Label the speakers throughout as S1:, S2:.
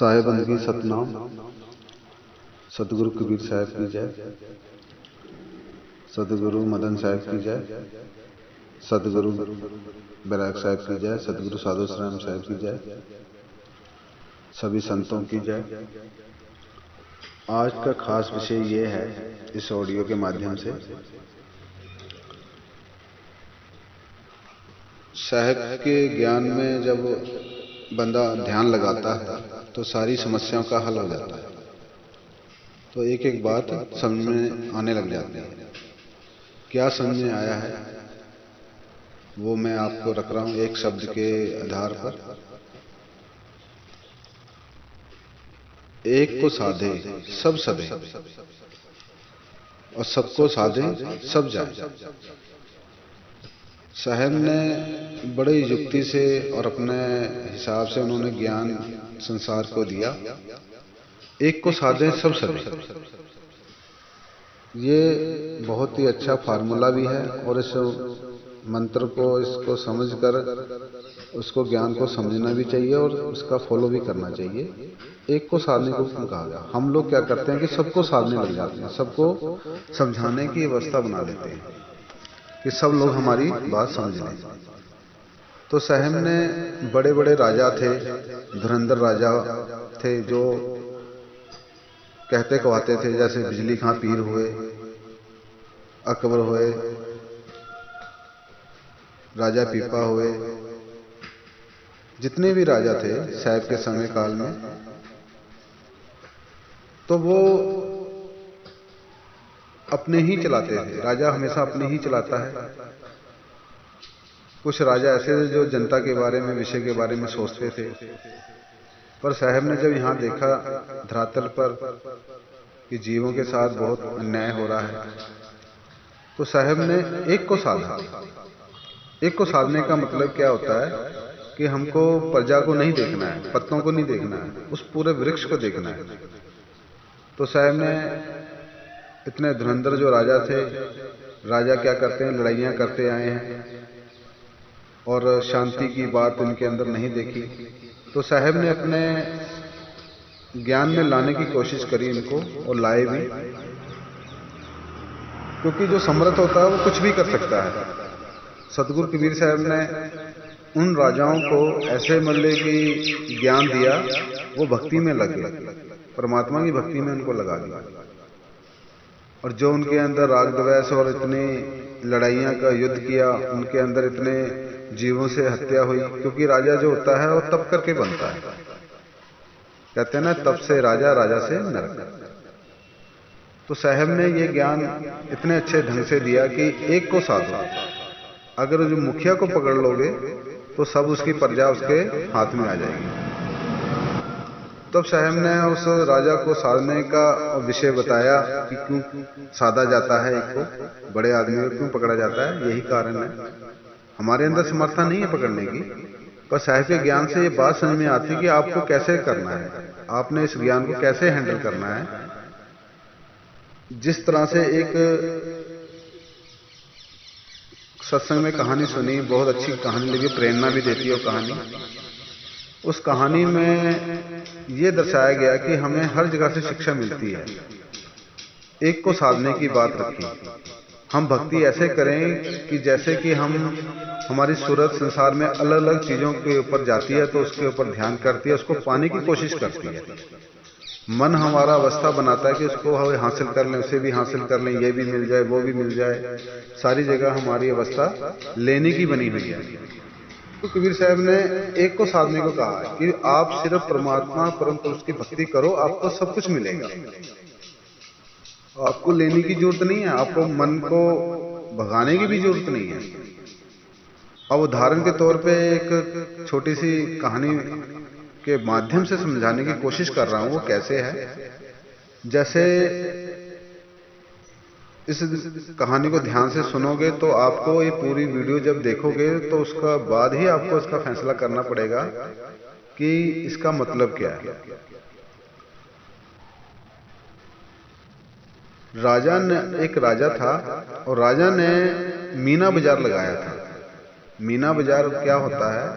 S1: साहेबंद की सतनाम। सतगुरु कबीर साहब की जय। सतगुरु मदन साहब की जय। सतगुरु बैराग साहब की जय। सतगुरु साधु राम साहब की जय। सभी संतों की जय। आज का खास विषय ये है, इस ऑडियो के माध्यम से साहब के ज्ञान में जब बंदा ध्यान लगाता है तो सारी समस्याओं का हल हो जाता है। तो एक एक बात समझ में आने लग जाती है। क्या समझ में आया है वो मैं आपको रख रहा हूं एक शब्द के आधार पर। एक को साधे सब सधे और सबको साधे सब जाए। साहब ने बड़ी युक्ति से और अपने हिसाब से उन्होंने ज्ञान संसार को दिया। एक को साधे सब सधे, ये बहुत ही अच्छा फार्मूला भी है और इस मंत्र को इसको समझकर उसको ज्ञान को समझना भी चाहिए और उसका फॉलो भी करना चाहिए। एक को साधने को क्यों कहा गया? हम लोग क्या करते हैं कि सबको साधने लग जाते हैं, सबको समझाने की व्यवस्था बना लेते हैं कि सब लोग हमारी बात समझ लें। तो साहब ने बड़े बड़े राजा थे, धुरंधर राजा थे जो कहते कहते थे, जैसे बिजली खां पीर हुए, अकबर हुए, राजा पीपा हुए, जितने भी राजा थे साहब के समय काल में, तो वो अपने ही चलाते थे। राजा हमेशा अपने ही चलाता है। कुछ राजा ऐसे थे जो जनता के बारे में, विषय के बारे में सोचते थे। पर साहब ने जब यहां देखा धरातल पर कि जीवों के साथ बहुत अन्याय हो रहा है, तो साहब ने एक को साधा। एक को साधने का मतलब क्या होता है कि हमको प्रजा को नहीं देखना है, पत्तों को नहीं देखना है, उस पूरे वृक्ष को देखना है। तो साहब ने इतने धुरंधर जो राजा थे, राजा क्या करते हैं, लड़ाइयां करते आए हैं और शांति की बात इनके अंदर नहीं देखी। तो साहब ने अपने ज्ञान में लाने की कोशिश करी इनको और लाए भी, क्योंकि जो समर्थ होता है वो कुछ भी कर सकता है। सतगुरु कबीर साहब ने उन राजाओं को ऐसे मतलब कि ज्ञान दिया, वो भक्ति में लग गए, परमात्मा की भक्ति में उनको लगा दिया। और जो उनके अंदर राग द्वेष और इतनी लड़ाइयां का युद्ध किया, उनके अंदर इतने जीवों से हत्या हुई, क्योंकि राजा जो होता है वो तप करके बनता है। कहते हैं ना, तप से राजा, राजा से नरक। तो साहब ने ये ज्ञान इतने अच्छे ढंग से दिया कि एक को साधो। अगर जो मुखिया को पकड़ लोगे तो सब उसकी प्रजा उसके हाथ में आ जाएगी। तब साहब ने उस राजा को साधने का विषय बताया कि क्यों साधा जाता है, एक को बड़े आदमी को क्यों पकड़ा जाता है। यही कारण है, हमारे अंदर समर्था नहीं है पकड़ने की, पर साहब के ज्ञान से ये बात समझ में आती कि आपको कैसे करना है, आपने इस ज्ञान को कैसे हैंडल करना है। जिस तरह से एक सत्संग में कहानी सुनी, बहुत अच्छी कहानी लगी, प्रेरणा भी देती है वो कहानी। उस कहानी में ये दर्शाया गया कि हमें हर जगह से शिक्षा मिलती है। एक को साधने की बात रखी, हम भक्ति ऐसे करें कि जैसे कि हमारी सूरत संसार में अलग अलग चीजों के ऊपर जाती है, तो उसके ऊपर ध्यान करती है, उसको पाने की कोशिश करती है। मन हमारा अवस्था बनाता है कि उसको हासिल कर लें, उसे भी हासिल कर लें, ये भी मिल जाए, वो भी मिल जाए। सारी जगह हमारी अवस्था लेने की बनी हुई है। तो कबीर साहब ने एक को साधने को कहा कि आप सिर्फ परमात्मा परम पुरुष की भक्ति करो, आपको सब कुछ मिलेगा। आपको लेने की जरूरत नहीं है, आपको मन को भगाने की भी जरूरत नहीं है। अब उदाहरण के तौर पे एक छोटी सी कहानी के माध्यम से समझाने की कोशिश कर रहा हूं। वो कैसे है, जैसे इस कहानी को ध्यान से सुनोगे तो आपको ये पूरी वीडियो जब देखोगे तो उसका बाद ही आपको इसका फैसला करना पड़ेगा कि इसका मतलब क्या है। एक राजा था और राजा ने मीना बाजार लगाया था। मीना बाजार क्या होता है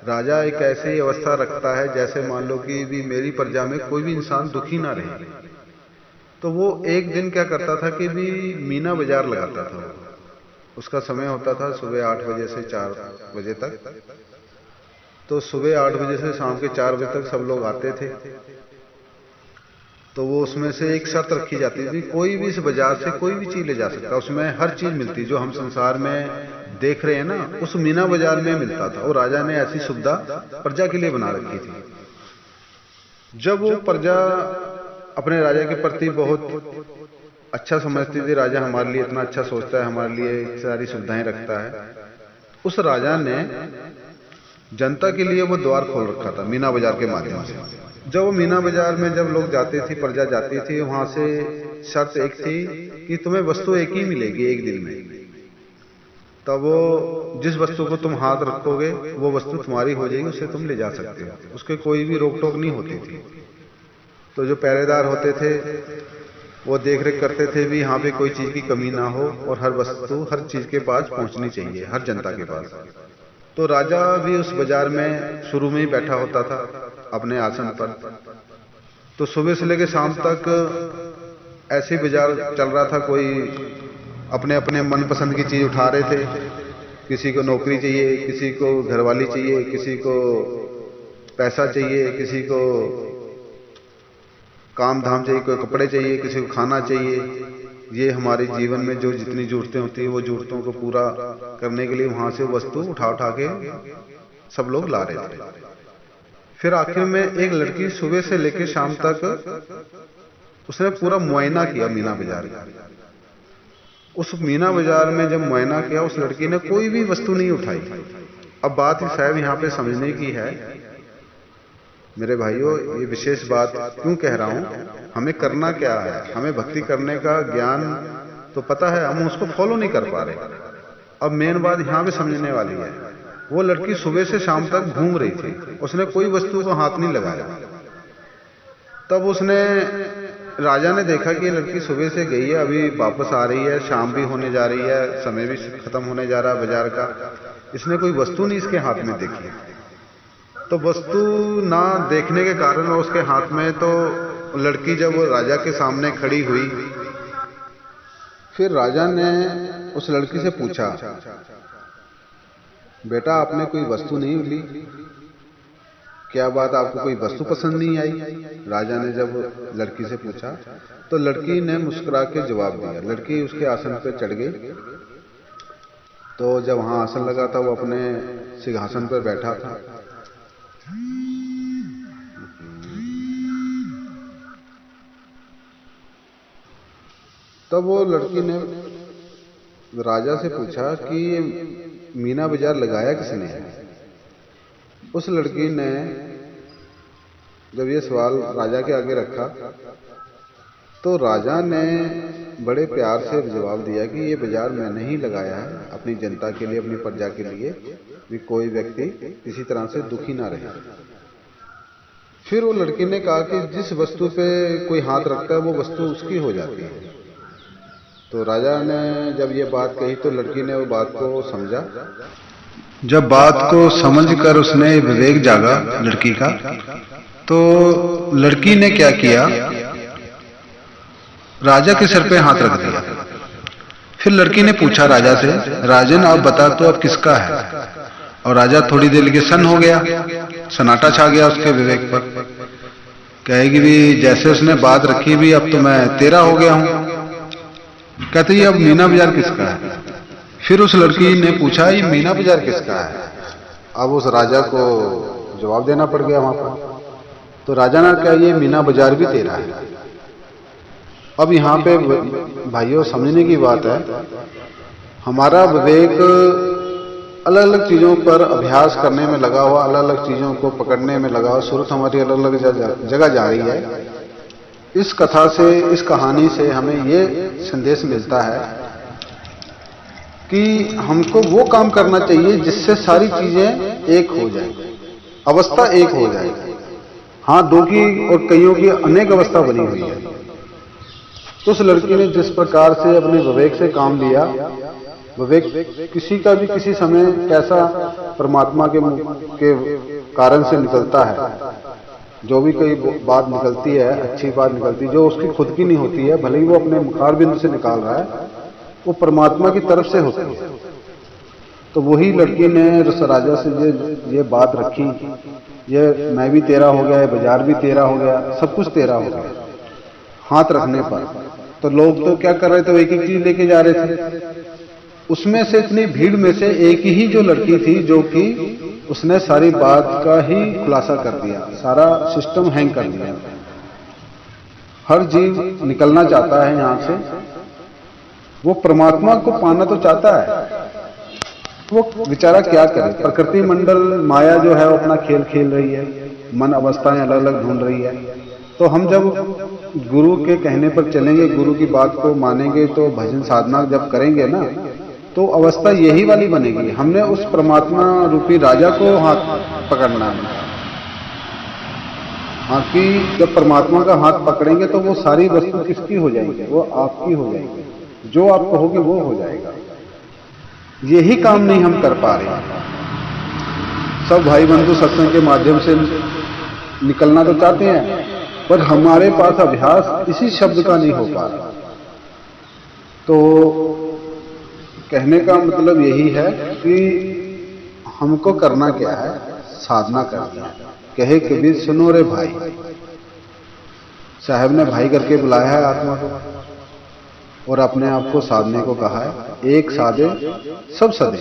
S1: राजा एक ऐसी अवस्था रखता है जैसे मान लो कि भी मेरी प्रजा में कोई भी इंसान दुखी ना रहे। तो वो एक दिन क्या करता था कि भी मीना बाजार लगाता था। उसका समय होता था सुबह 8 बजे से 4 बजे तक। तो सुबह 8 बजे से शाम के 4 बजे तक सब लोग आते थे। तो वो उसमें से एक शर्त रखी जाती थी, कोई भी इस बाजार से कोई भी चीज ले जा सकता। उसमें हर चीज मिलती जो हम संसार में देख रहे हैं ना, उस मीना बाजार में मिलता था। और राजा ने ऐसी सुविधा प्रजा के लिए बना रखी थी। जब वो प्रजा अपने राजा के प्रति बहुत अच्छा समझती थी, राजा हमारे लिए इतना अच्छा सोचता है, हमारे लिए सारी सुविधाएं रखता है, उस राजा ने जनता के लिए वो द्वार खोल रखा था मीना बाजार के माध्यम से। जब वो मीना बाजार में जब लोग जाते थे, प्रजा जाती थी, वहां से शर्त एक थी कि तुम्हें वस्तु एक ही मिलेगी एक दिन में। तब वो जिस वस्तु को तुम हाथ रखोगे वो वस्तु तुम्हारी हो जाएगी, उसे तुम ले जा सकते हो, उसके कोई भी रोक टोक नहीं होती थी। तो जो पहरेदार होते थे वो देख रेख करते थे भी यहाँ पे कोई चीज की कमी ना हो और हर वस्तु हर चीज के पास पहुंचनी चाहिए, हर जनता के पास। तो राजा भी उस बाजार में शुरू में ही बैठा होता था अपने आसन पर। तो सुबह से लेकर शाम तक ऐसे बाजार चल रहा था, कोई अपने अपने मनपसंद की चीज उठा रहे थे। किसी को नौकरी चाहिए, किसी को घरवाली चाहिए, किसी को पैसा चाहिए, किसी को काम धाम चाहिए, कोई कपड़े चाहिए, किसी को खाना चाहिए। ये हमारे जीवन में जो जितनी जरूरतें होती है वो जरूरतों को पूरा करने के लिए वहां से वस्तु उठा उठा के सब लोग ला रहे थे। फिर आखिर में एक लड़की सुबह से लेकर शाम तक उसने पूरा मुआयना किया मीना बाजार का। उस मीना बाजार में जब मुआयना किया, उस लड़की ने कोई भी वस्तु नहीं उठाई। अब बात ही साहब यहाँ पे समझने की है मेरे भाइयों, ये विशेष बात क्यों कह रहा हूं, हमें करना क्या है, हमें भक्ति करने का ज्ञान तो पता है, हम उसको फॉलो नहीं कर पा रहे। अब मेन बात यहाँ पे समझने वाली है, वो लड़की सुबह से शाम तक घूम रही थी, उसने कोई वस्तु को हाथ नहीं लगाया। तब उसने राजा ने देखा कि ये लड़की सुबह से गई है, अभी वापस आ रही है, शाम भी होने जा रही है, समय भी खत्म होने जा रहा है बाजार का, इसने कोई वस्तु नहीं इसके हाथ में देखी। तो वस्तु ना देखने के कारण उसके हाथ में, तो लड़की जब राजा के सामने खड़ी हुई, फिर राजा ने उस लड़की से पूछा, बेटा आपने कोई वस्तु नहीं ली, क्या बात आपको कोई वस्तु पसंद नहीं आई? राजा ने जब लड़की से पूछा तो लड़की ने मुस्कुरा के जवाब दिया। लड़की उसके आसन पर चढ़ गई। तो जब वहां आसन लगा था वो अपने सिंहासन पर बैठा था। तब वो लड़की ने राजा से पूछा कि ये मीना बाजार लगाया किसने है? उस लड़की ने जब ये सवाल राजा के आगे रखा तो राजा ने बड़े प्यार से जवाब दिया कि ये बाजार मैंने ही लगाया है, अपनी जनता के लिए, अपनी प्रजा के लिए, भी कोई व्यक्ति किसी तरह से दुखी ना रहे। फिर वो लड़की ने कहा कि जिस वस्तु पे कोई हाथ रखता है वो वस्तु उसकी हो जाती है। तो राजा ने जब ये बात कही तो लड़की ने वो बात को समझा। जब बात को समझकर उसने विवेक जागा लड़की का, तो लड़की ने क्या किया, राजा के सर पे हाथ रख दिया। फिर लड़की ने पूछा राजा से, राजन आप बता तो अब किसका है? और राजा थोड़ी देर के सन्न हो गया, सन्नाटा छा गया उसके विवेक पर। कहेगी भी जैसे उसने बात रखी भी, अब तो मैं तेरा हो गया हूं। कहते अब मीना बाजार किसका है? फिर उस लड़की ने पूछा ये मीना बाजार किसका है? अब उस राजा को जवाब देना पड़ गया वहां पर। तो राजा ने कहा ये मीना बाजार भी तेरा है। अब यहाँ पे भाइयों समझने की बात है, हमारा विवेक अलग अलग चीजों पर अभ्यास करने में लगा हुआ, अलग अलग चीजों को पकड़ने में लगा हुआ, सूरत हमारी अलग अलग जगह जा रही है। इस कथा से, इस कहानी से हमें ये संदेश मिलता है कि हमको वो काम करना चाहिए जिससे सारी चीजें एक हो जाए, अवस्था एक हो जाए। हाँ, दो की और कईयों की अनेक अवस्था बनी हुई है। तो उस लड़की ने जिस प्रकार से अपने विवेक से काम लिया, किसी का भी किसी समय कैसा परमात्मा के कारण से निकलता है, जो भी कोई बात निकलती है, अच्छी बात निकलती है जो उसकी खुद की नहीं होती है, भले ही वो अपने मुखार बिंदु से निकाल रहा है, वो परमात्मा की तरफ से होती है। तो वही लड़की ने राजा से ये बात रखी, ये मैं भी तेरा हो गया, ये बाजार भी तेरा हो गया, सब कुछ तेरा हो गया हाथ रखने पर। तो लोग तो क्या कर रहे थे, एक एक चीज लेके जा रहे थे। उसमें से इतनी भीड़ में से एक ही जो लड़की थी, जो कि उसने सारी बात का ही खुलासा कर दिया, सारा सिस्टम हैंग कर दिया। हर जीव निकलना चाहता है यहां से, वो परमात्मा को पाना तो चाहता है, वो बेचारा क्या करे। प्रकृति मंडल माया जो है वो अपना खेल खेल रही है, मन अवस्थाएं अलग अलग ढूंढ रही है। तो हम जब गुरु के कहने पर चलेंगे, गुरु की बात को मानेंगे, तो भजन साधना जब करेंगे ना, तो अवस्था यही वाली बनेगी। हमने उस परमात्मा रूपी राजा को हाथ पकड़ना है। हाँ कि जब परमात्मा का हाथ पकड़ेंगे तो वो सारी वस्तु किसकी हो जाएगी, वो आपकी हो जाएगी। जो आप कहोगे वो हो जाएगा। यही काम नहीं हम कर पा रहे। सब भाई बंधु सत्संग के माध्यम से निकलना तो चाहते हैं, पर हमारे पास अभ्यास इसी शब्द का नहीं हो पा रहा। तो कहने का मतलब यही है कि हमको करना क्या है, साधना करनी है। कहे कबीर सुनो रे भाई, साहब ने भाई करके बुलाया है आत्मा को और अपने आप को साधने को कहा है। एक साधे सब सदे।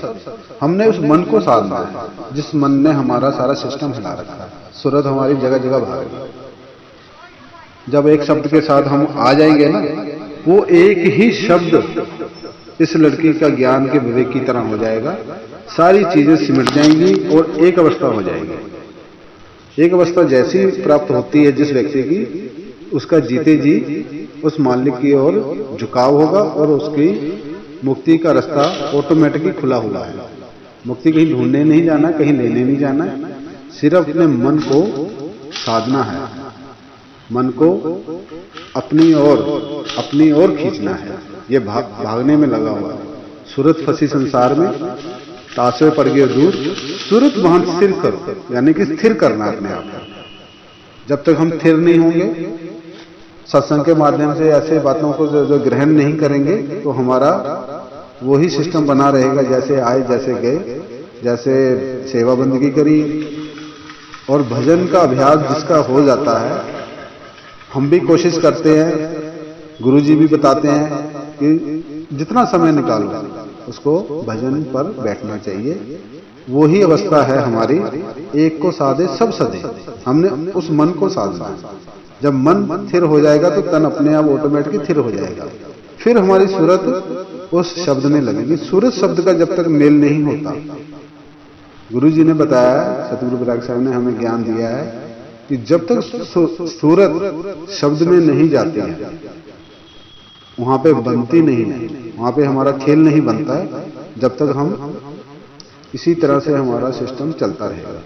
S1: हमने उस मन को साधना है जिस मन ने हमारा सारा सिस्टम हिला रखा है। सूरत हमारी जगह जगह भाग रही है। जब एक शब्द के साथ हम आ जाएंगे ना, वो एक ही शब्द इस लड़की का ज्ञान के विवेक की तरह हो जाएगा। सारी चीजें सिमट जाएंगी और एक अवस्था हो जाएगी। एक अवस्था जैसी प्राप्त होती है जिस व्यक्ति की, उसका जीते जी उस मालिक की ओर झुकाव होगा और उसकी मुक्ति का रास्ता ऑटोमेटिकली खुला हुआ है। मुक्ति कहीं ढूंढने नहीं जाना, कहीं लेने नहीं जाना, सिर्फ अपने मन को साधना है, मन को अपनी ओर खींचना है। ये भागने में लगा हुआ है। सूरत फंसी संसार में, तासे पड़ गए दूर, सूरत वहां स्थिर करो, यानी कि स्थिर करना अपने आप को। जब तक हम स्थिर नहीं होंगे, सत्संग के माध्यम से ऐसे बातों को जो ग्रहण नहीं करेंगे, तो हमारा वही सिस्टम बना रहेगा, जैसे आए जैसे गए, जैसे सेवा बंदगी करी। और भजन का अभ्यास जिसका हो जाता है, हम भी कोशिश करते हैं, गुरुजी भी बताते हैं कि जितना समय निकालो उसको भजन पर बैठना चाहिए। वही अवस्था है हमारी, एक को साधे सब सधे। हमने उस मन को साधना है। जब मन स्थिर हो जाएगा तो तन अपने आप ऑटोमेटिक स्थिर हो जाएगा। फिर हमारी सूरत उस शब्द में लगेगी। सूरत शब्द का जब तक मेल नहीं होता, गुरुजी ने बताया, सतगुरु विराग साहब ने हमें ज्ञान दिया है कि जब तक सूरत शब्द में नहीं जाती है, वहां पे बनती नहीं है, वहां पे हमारा खेल नहीं बनता है, जब तक हम इसी तरह से हमारा सिस्टम चलता रहेगा।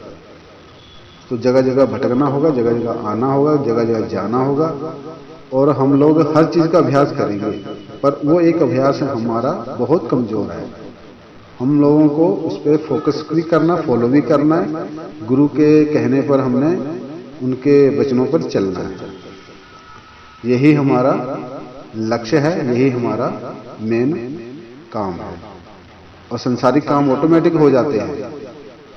S1: तो जगह जगह भटकना होगा, जगह जगह आना होगा, जगह जगह जाना होगा। और हम लोग हर चीज का अभ्यास करेंगे, पर वो एक अभ्यास है हमारा बहुत कमजोर है। हम लोगों को उस पर फोकस भी करना, फॉलो भी करना है। गुरु के कहने पर हमने उनके वचनों पर चलना है। यही हमारा लक्ष्य है, यही हमारा मेन काम है। और संसारिक काम ऑटोमेटिक हो जाते हैं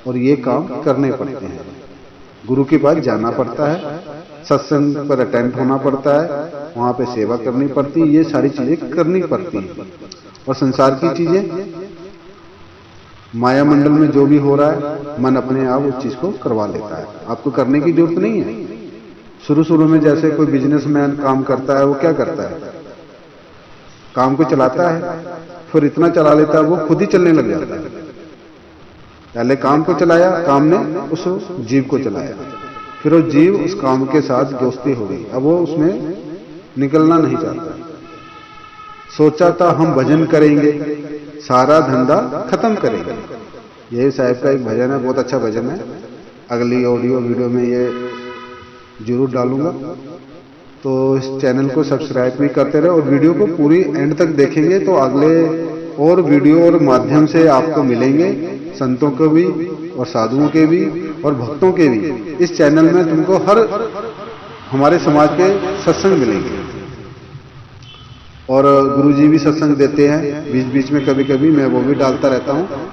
S1: और ये काम करने पड़ते हैं। गुरु के पास जाना पड़ता है, सत्संग पर अटेंड होना पड़ता है, वहां पे सेवा करनी पड़ती है, ये सारी चीजें करनी पड़ती हैं। और संसार की चीजें, माया मंडल में जो भी हो रहा है, मन अपने आप उस चीज को करवा लेता है। आपको करने की जरूरत नहीं है। शुरू में जैसे कोई बिजनेसमैन काम करता है, वो क्या करता है, काम को चलाता है, फिर इतना चला लेता है वो खुद ही चलने लग जाता है। पहले काम को चलाया, काम ने उस जीव को चलाया, फिर वो जीव उस काम के साथ दोस्ती हो गई। अब वो उसमें निकलना नहीं चाहता। सोचा था हम भजन करेंगे, सारा धंधा खत्म करेंगे। यही साहब का एक भजन है, बहुत अच्छा भजन है। अगली ऑडियो वीडियो में ये जरूर डालूंगा। तो इस चैनल को सब्सक्राइब भी करते रहे और वीडियो को पूरी एंड तक देखेंगे तो अगले और वीडियो और माध्यम से आपको मिलेंगे, संतों के भी और साधुओं के भी और भक्तों के भी। इस चैनल में तुमको हर हमारे समाज के सत्संग मिलेंगे और गुरुजी भी सत्संग देते हैं बीच बीच में, कभी कभी मैं वो भी डालता रहता हूँ।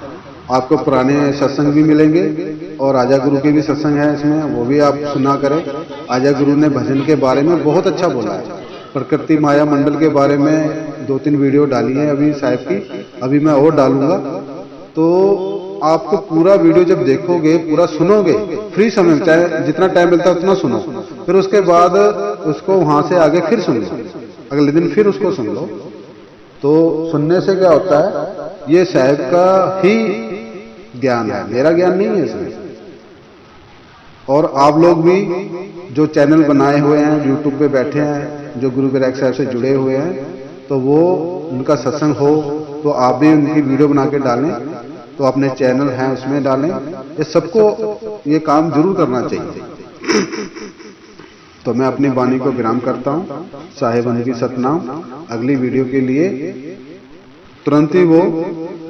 S1: आपको पुराने सत्संग भी मिलेंगे और आजा गुरु के भी सत्संग है इसमें, वो भी आप सुना करें। आजा गुरु ने भजन के बारे में बहुत अच्छा बोला है। प्रकृति माया मंडल के बारे में 2-3 वीडियो डाली है अभी साहब की, अभी मैं और डालूंगा। तो आपको पूरा वीडियो जब देखोगे, पूरा सुनोगे, फ्री समय चाहे जितना टाइम मिलता है उतना सुनो, फिर उसके बाद उसको वहां से आगे फिर सुन लो, अगले दिन फिर उसको सुन लो। तो सुनने से क्या होता है, ये साहब का ही ज्ञान है, मेरा ज्ञान नहीं है इसमें। और आप लोग भी जो चैनल बनाए हुए हैं, यूट्यूब पे बैठे हैं, जो गुरु ग्रैग साहब से जुड़े हुए हैं, तो वो उनका सत्संग हो तो आप भी उनकी वीडियो बना के डालें, तो अपने चैनल हैं उसमें डालें। ये सबको ये काम जरूर करना चाहिए। तो मैं अपनी वाणी को विराम करता हूँ। साहेबन की सतनाम। अगली वीडियो के लिए तुरंत ही वो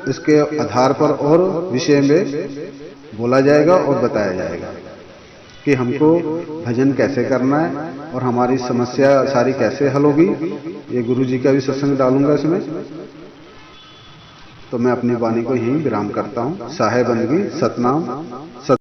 S1: इसके आधार पर और विषय में बोला जाएगा और बताया जाएगा कि हमको भजन कैसे करना है और हमारी समस्या सारी कैसे हल होगी। ये गुरु जी का भी सत्संग डालूंगा इसमें। तो मैं अपनी वाणी को यहीं विराम करता हूँ। साहेबन की सतनाम।